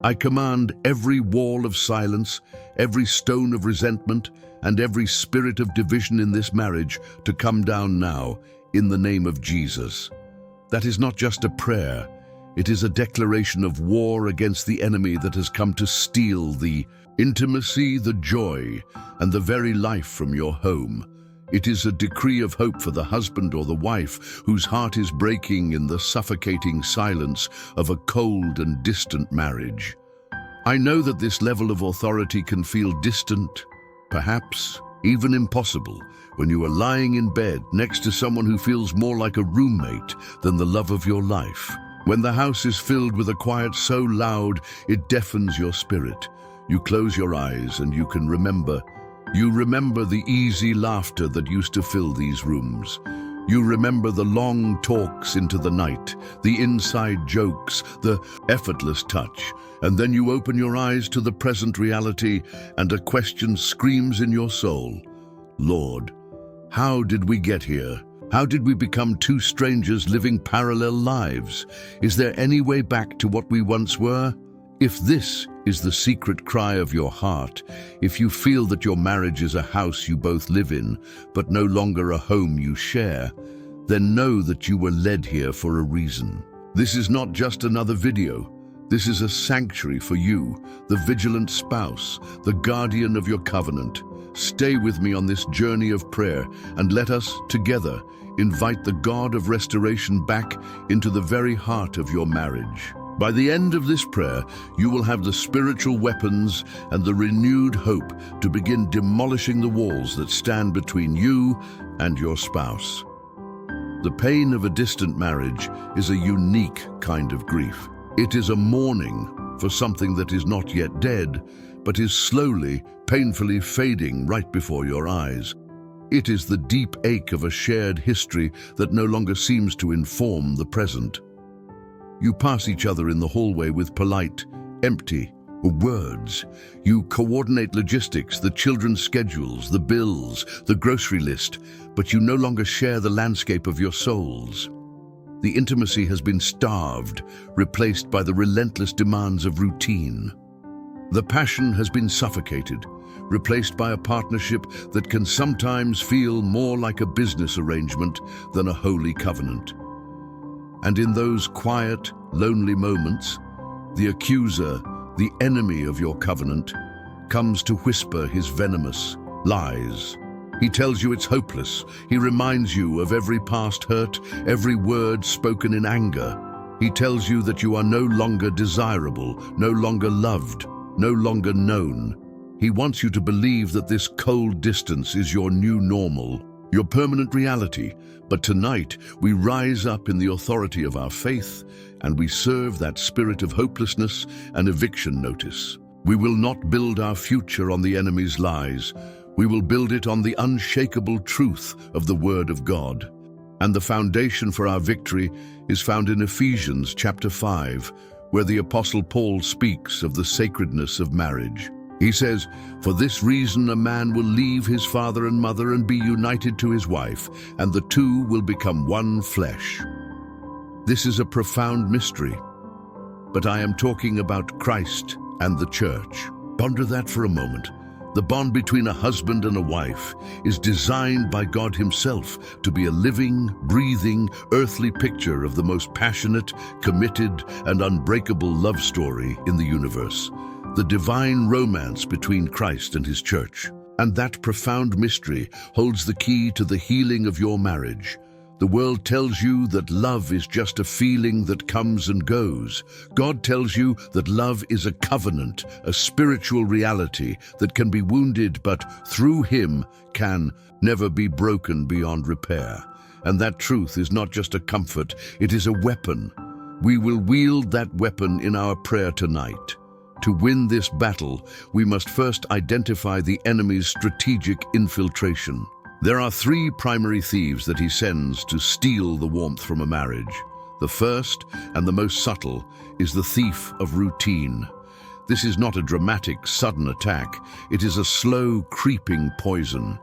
I command every wall of silence, every stone of resentment, and every spirit of division in this marriage to come down now, in the name of Jesus. That is not just a prayer, it is a declaration of war against the enemy that has come to steal the intimacy, the joy, and the very life from your home. It is a decree of hope for the husband or the wife whose heart is breaking in the suffocating silence of a cold and distant marriage. I know that this level of authority can feel distant, perhaps even impossible, when you are lying in bed next to someone who feels more like a roommate than the love of your life. When the house is filled with a quiet so loud it deafens your spirit, you close your eyes and you can remember. You remember the easy laughter that used to fill these rooms. You remember the long talks into the night, the inside jokes, the effortless touch. And then you open your eyes to the present reality and a question screams in your soul. Lord, how did we get here? How did we become two strangers living parallel lives? Is there any way back to what we once were? If this is the secret cry of your heart, if you feel that your marriage is a house you both live in, but no longer a home you share, then know that you were led here for a reason. This is not just another video. This is a sanctuary for you, the vigilant spouse, the guardian of your covenant. Stay with me on this journey of prayer and let us, together, invite the God of restoration back into the very heart of your marriage. By the end of this prayer, you will have the spiritual weapons and the renewed hope to begin demolishing the walls that stand between you and your spouse. The pain of a distant marriage is a unique kind of grief. It is a mourning for something that is not yet dead, but is slowly, painfully fading right before your eyes. It is the deep ache of a shared history that no longer seems to inform the present. You pass each other in the hallway with polite, empty words. You coordinate logistics, the children's schedules, the bills, the grocery list, but you no longer share the landscape of your souls. The intimacy has been starved, replaced by the relentless demands of routine. The passion has been suffocated, replaced by a partnership that can sometimes feel more like a business arrangement than a holy covenant. And in those quiet, lonely moments, the accuser, the enemy of your covenant, comes to whisper his venomous lies. He tells you it's hopeless. He reminds you of every past hurt, every word spoken in anger. He tells you that you are no longer desirable, no longer loved, no longer known. He wants you to believe that this cold distance is your new normal, your permanent reality. But tonight, we rise up in the authority of our faith, and we serve that spirit of hopelessness and eviction notice. We will not build our future on the enemy's lies. We will build it on the unshakable truth of the Word of God. And the foundation for our victory is found in Ephesians chapter 5, where the Apostle Paul speaks of the sacredness of marriage. He says, "For this reason a man will leave his father and mother and be united to his wife, and the two will become one flesh." This is a profound mystery, but I am talking about Christ and the church. Ponder that for a moment. The bond between a husband and a wife is designed by God Himself to be a living, breathing, earthly picture of the most passionate, committed, and unbreakable love story in the universe. The divine romance between Christ and His church. And that profound mystery holds the key to the healing of your marriage. The world tells you that love is just a feeling that comes and goes. God tells you that love is a covenant, a spiritual reality that can be wounded but through Him can never be broken beyond repair. And that truth is not just a comfort, it is a weapon. We will wield that weapon in our prayer tonight. To win this battle, we must first identify the enemy's strategic infiltration. There are three primary thieves that he sends to steal the warmth from a marriage. The first, and the most subtle, is the thief of routine. This is not a dramatic, sudden attack. It is a slow, creeping poison.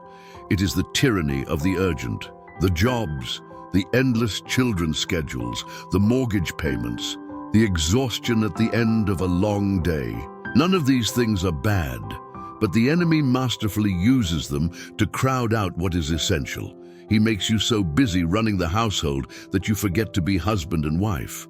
It is the tyranny of the urgent. The jobs, the endless children's schedules, the mortgage payments, the exhaustion at the end of a long day. None of these things are bad, but the enemy masterfully uses them to crowd out what is essential. He makes you so busy running the household that you forget to be husband and wife.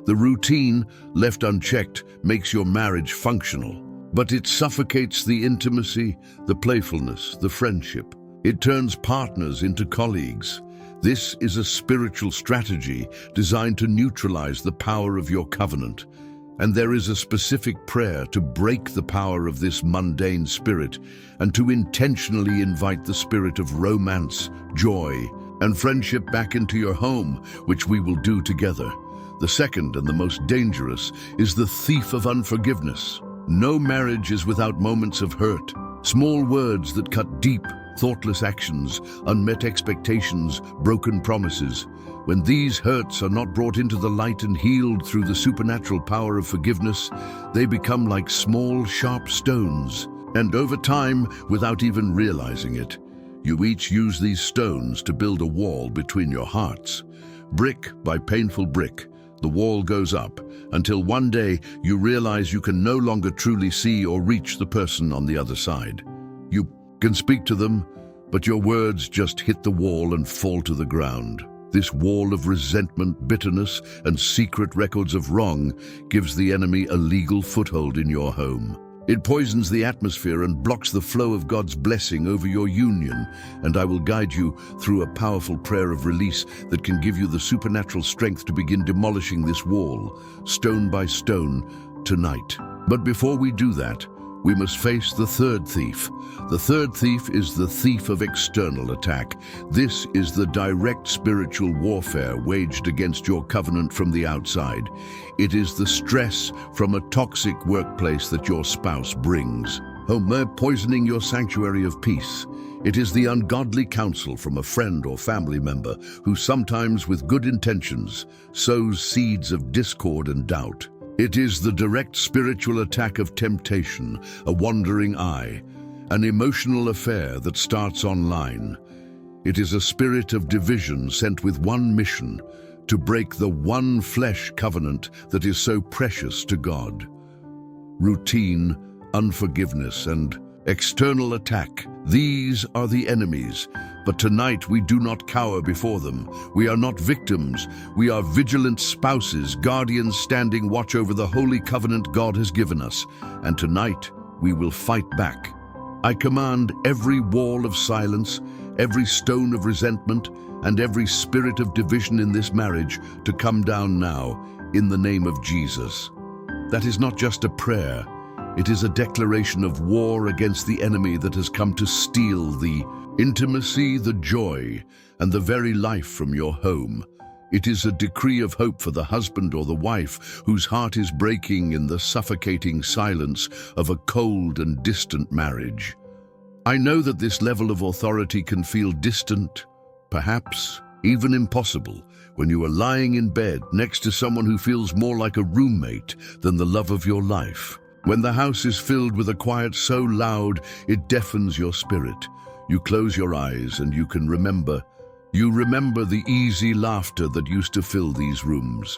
The routine, left unchecked, makes your marriage functional, but it suffocates the intimacy, the playfulness, the friendship. It turns partners into colleagues. This is a spiritual strategy designed to neutralize the power of your covenant. And there is a specific prayer to break the power of this mundane spirit and to intentionally invite the spirit of romance, joy, and friendship back into your home, which we will do together. The second and the most dangerous is the thief of unforgiveness. No marriage is without moments of hurt, small words that cut deep, thoughtless actions, unmet expectations, broken promises. When these hurts are not brought into the light and healed through the supernatural power of forgiveness, they become like small, sharp stones. And over time, without even realizing it, you each use these stones to build a wall between your hearts. Brick by painful brick, the wall goes up until one day you realize you can no longer truly see or reach the person on the other side. You can speak to them, but your words just hit the wall and fall to the ground. This wall of resentment, bitterness, and secret records of wrong gives the enemy a legal foothold in your home. It poisons the atmosphere and blocks the flow of God's blessing over your union, and I will guide you through a powerful prayer of release that can give you the supernatural strength to begin demolishing this wall, stone by stone, tonight. But before we do that, we must face the third thief. The third thief is the thief of external attack. This is the direct spiritual warfare waged against your covenant from the outside. It is the stress from a toxic workplace that your spouse brings, poisoning your sanctuary of peace. It is the ungodly counsel from a friend or family member who sometimes, with good intentions, sows seeds of discord and doubt. It is the direct spiritual attack of temptation, a wandering eye, an emotional affair that starts online. It is a spirit of division sent with one mission: to break the one flesh covenant that is so precious to God. Routine, unforgiveness, and external attack. These are the enemies, but tonight we do not cower before them. We are not victims. We are vigilant spouses, guardians standing watch over the holy covenant God has given us. And tonight we will fight back. I command every wall of silence, every stone of resentment, and every spirit of division in this marriage to come down now, in the name of Jesus. That is not just a prayer. It is a declaration of war against the enemy that has come to steal the intimacy, the joy, and the very life from your home. It is a decree of hope for the husband or the wife whose heart is breaking in the suffocating silence of a cold and distant marriage. I know that this level of authority can feel distant, perhaps even impossible, when you are lying in bed next to someone who feels more like a roommate than the love of your life. When the house is filled with a quiet so loud it deafens your spirit, you close your eyes and you can remember. You remember the easy laughter that used to fill these rooms.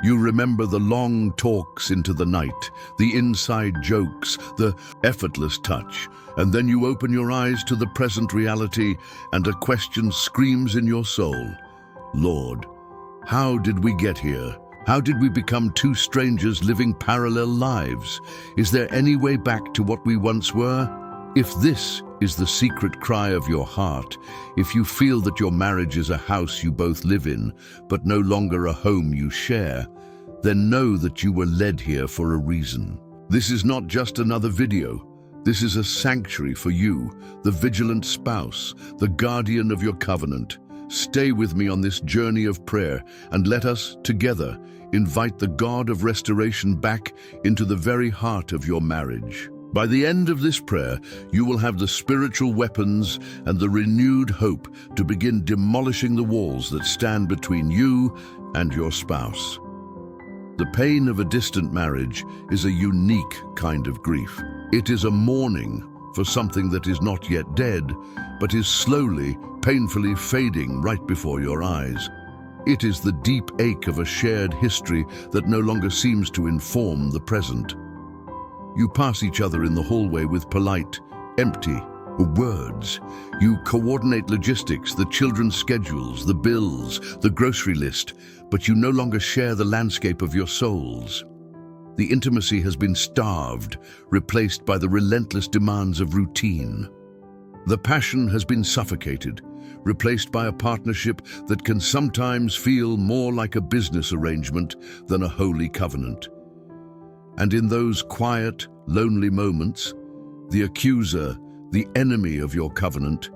You remember the long talks into the night, the inside jokes, the effortless touch. And then you open your eyes to the present reality and a question screams in your soul. Lord, how did we get here? How did we become two strangers living parallel lives? Is there any way back to what we once were? If this is the secret cry of your heart, if you feel that your marriage is a house you both live in, but no longer a home you share, then know that you were led here for a reason. This is not just another video. This is a sanctuary for you, the vigilant spouse, the guardian of your covenant. Stay with me on this journey of prayer and let us, together, invite the God of restoration back into the very heart of your marriage. By the end of this prayer, you will have the spiritual weapons and the renewed hope to begin demolishing the walls that stand between you and your spouse. The pain of a distant marriage is a unique kind of grief. It is a mourning for something that is not yet dead, but is slowly, painfully fading right before your eyes. It is the deep ache of a shared history that no longer seems to inform the present. You pass each other in the hallway with polite, empty words. You coordinate logistics, the children's schedules, the bills, the grocery list, but you no longer share the landscape of your souls. The intimacy has been starved, replaced by the relentless demands of routine. The passion has been suffocated, replaced by a partnership that can sometimes feel more like a business arrangement than a holy covenant. And in those quiet, lonely moments, the accuser, the enemy of your covenant,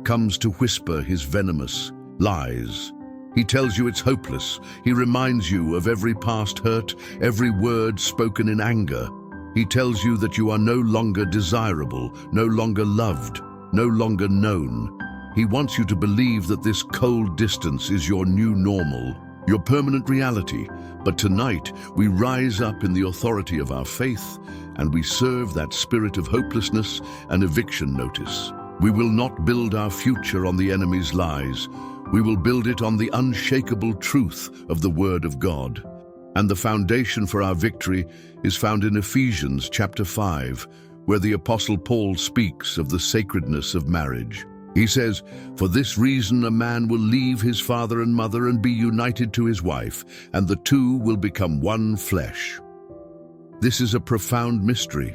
comes to whisper his venomous lies. He tells you it's hopeless. He reminds you of every past hurt, every word spoken in anger. He tells you that you are no longer desirable, no longer loved, no longer known. He wants you to believe that this cold distance is your new normal, your permanent reality. But tonight, we rise up in the authority of our faith, and we serve that spirit of hopelessness and eviction notice. We will not build our future on the enemy's lies. We will build it on the unshakable truth of the Word of God. And the foundation for our victory is found in Ephesians chapter 5, where the Apostle Paul speaks of the sacredness of marriage. He says, "For this reason a man will leave his father and mother and be united to his wife, and the two will become one flesh." This is a profound mystery,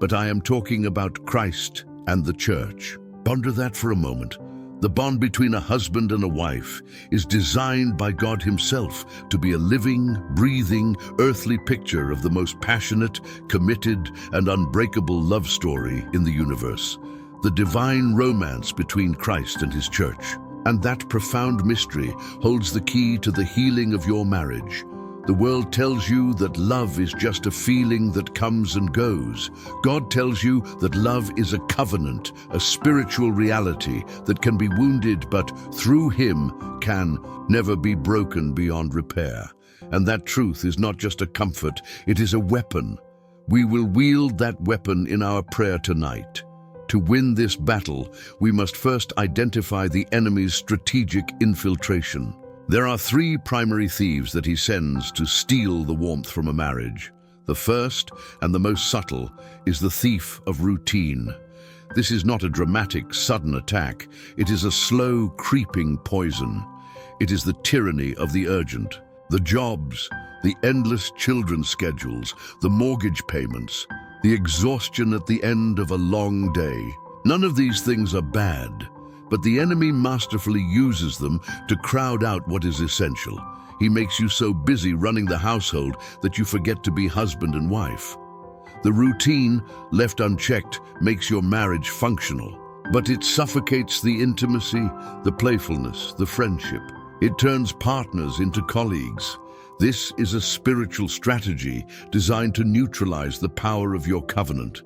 but I am talking about Christ and the church. Ponder that for a moment. The bond between a husband and a wife is designed by God Himself to be a living, breathing, earthly picture of the most passionate, committed, and unbreakable love story in the universe. The divine romance between Christ and His church. And that profound mystery holds the key to the healing of your marriage. The world tells you that love is just a feeling that comes and goes. God tells you that love is a covenant, a spiritual reality that can be wounded but through Him can never be broken beyond repair. And that truth is not just a comfort, it is a weapon. We will wield that weapon in our prayer tonight. To win this battle, we must first identify the enemy's strategic infiltration. There are three primary thieves that he sends to steal the warmth from a marriage. The first, and the most subtle, is the thief of routine. This is not a dramatic, sudden attack. It is a slow, creeping poison. It is the tyranny of the urgent. The jobs, the endless children's schedules, the mortgage payments, the exhaustion at the end of a long day. None of these things are bad, but the enemy masterfully uses them to crowd out what is essential. He makes you so busy running the household that you forget to be husband and wife. The routine, left unchecked, makes your marriage functional, but it suffocates the intimacy, the playfulness, the friendship. It turns partners into colleagues. This is a spiritual strategy designed to neutralize the power of your covenant.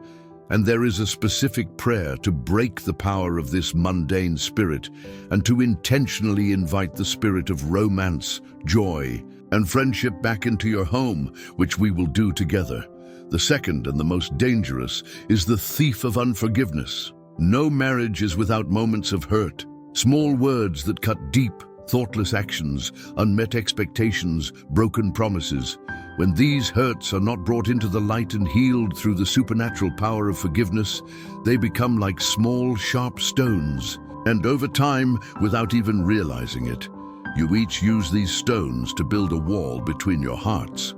And there is a specific prayer to break the power of this mundane spirit and to intentionally invite the spirit of romance, joy, and friendship back into your home, which we will do together. The second and the most dangerous is the thief of unforgiveness. No marriage is without moments of hurt, small words that cut deep, thoughtless actions, unmet expectations, broken promises. When these hurts are not brought into the light and healed through the supernatural power of forgiveness, they become like small, sharp stones. And over time, without even realizing it, you each use these stones to build a wall between your hearts.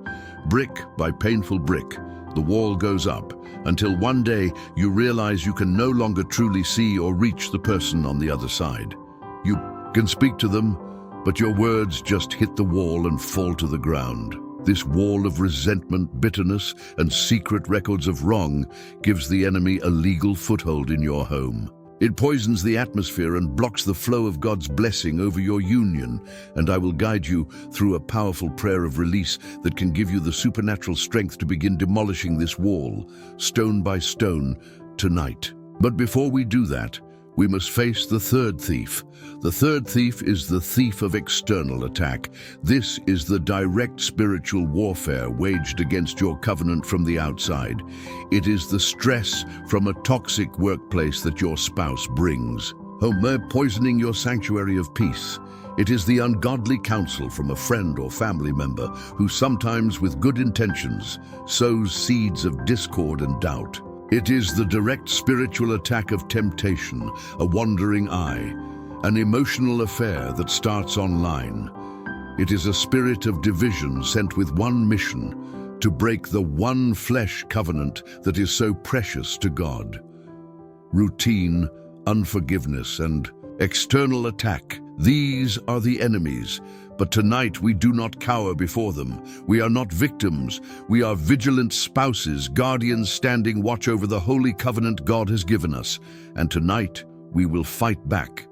Brick by painful brick, the wall goes up, until one day you realize you can no longer truly see or reach the person on the other side. You can speak to them, but your words just hit the wall and fall to the ground. This wall of resentment, bitterness, and secret records of wrong gives the enemy a legal foothold in your home. It poisons the atmosphere and blocks the flow of God's blessing over your union, and I will guide you through a powerful prayer of release that can give you the supernatural strength to begin demolishing this wall, stone by stone, tonight. But before we do that, we must face the third thief. The third thief is the thief of external attack. This is the direct spiritual warfare waged against your covenant from the outside. It is the stress from a toxic workplace that your spouse brings. They're poisoning your sanctuary of peace. It is the ungodly counsel from a friend or family member who sometimes, with good intentions, sows seeds of discord and doubt. It is the direct spiritual attack of temptation, a wandering eye, an emotional affair that starts online. It is a spirit of division sent with one mission: to break the one flesh covenant that is so precious to God. Routine, unforgiveness, and external attack. These are the enemies, but tonight we do not cower before them. We are not victims. We are vigilant spouses, guardians standing watch over the holy covenant God has given us. And tonight we will fight back.